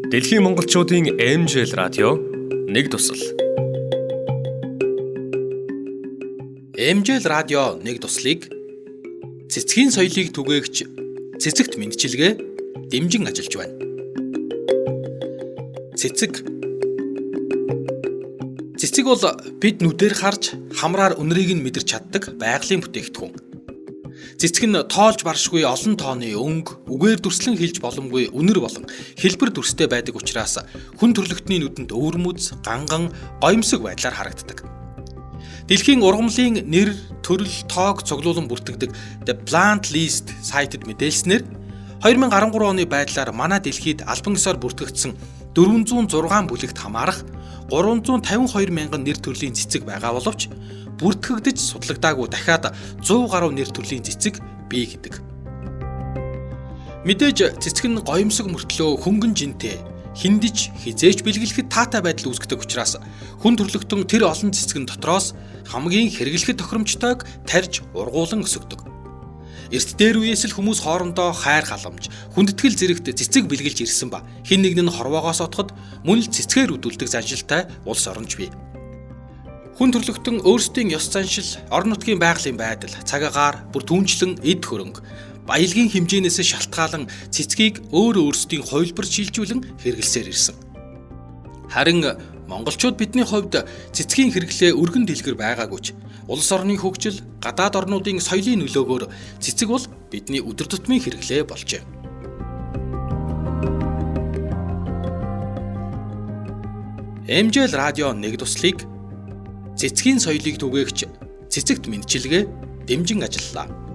Дэлхийн монголчуудын MJL радио нэг тусал. MJL радио нэг туслыг цэцгийн соёлыг түгээгч цэцэгт мэдчилгээ дэмжин ажиллаж байна. Цэцэг бол бид нүдээр харж хамраар үнэрийг нь мэдэрч чаддаг байгалийн бүтээгдэхүүн. Цэцэг нь тоолж баршгүй олон тооны өнгө, үгээр дүрслэн хэлж боломгүй үнэр болон хэлбэр дүрстэй байдаг учраас хүн төрлөختний нүдэнд өвөрмөц, ганган, гоёмсог байдлаар харагддаг. Дэлхийн ургамлын нэр, төрөл, тоог цуглуулан бүртгэдэг The Plant List сайтад мэдээлснээр 2013 оны байдлаар манай дэлхийд албан ёсоор бүртгэгдсэн 406 бүлэгт хамаарах 352 мянган нэр төрлийн цэцэг байгаа боловч бүртгэгдэж судлагдаагүй дахиад 100 гаруй нэр төрлийн цэцэг бий гэдэг. Мэдээж цэцэг нь гоёмсог мөртлөө хөнгөн жинтэй, хиндэж хизээч бэлгэлэхэд таатай байдал үүсгдэг учраас хүн төрлөختөн тэр олон цэцгэн дотроос хамгийн хэрэглэхэд тохиромжтойг тарьж ургуулan өсгдөг. Эрт дээр үеэс л хүмүүс хоорондоо хайр халамж, хүндэтгэл зэрэгт цэцэг бэлгэлж ирсэн ба хэн нэг нь хорвоогоос отоход мөн л цэцгээр үдүүлдэг заншилтай улс оронч бий. Хүн төрлөختөн өөрсдийн ёс заншил, орон нутгийн байгалийн байдал, цаг агаар, бүр түүнчлэн эд хөрөнгө, баялагын хэмжээнээс шалтгаалan цэцгийг өөрсдийн хувилбар шилжүүлэн хэрэглэсээр ирсэн. Харин монголчууд бидний хувьд цэцгийн хэрэглээ өргөн дэлгэр байгаагүй ч улс орны хөгжил, гадаад орнуудын соёлын нөлөөгөөр цэцэг бол бидний өдөр тутмын хэрэглээ болжээ. MJL радио нэг туслыг цэцгийн соёлыг түгээгч цэцэгт мэдчилгээ дэмжин ажиллалаа.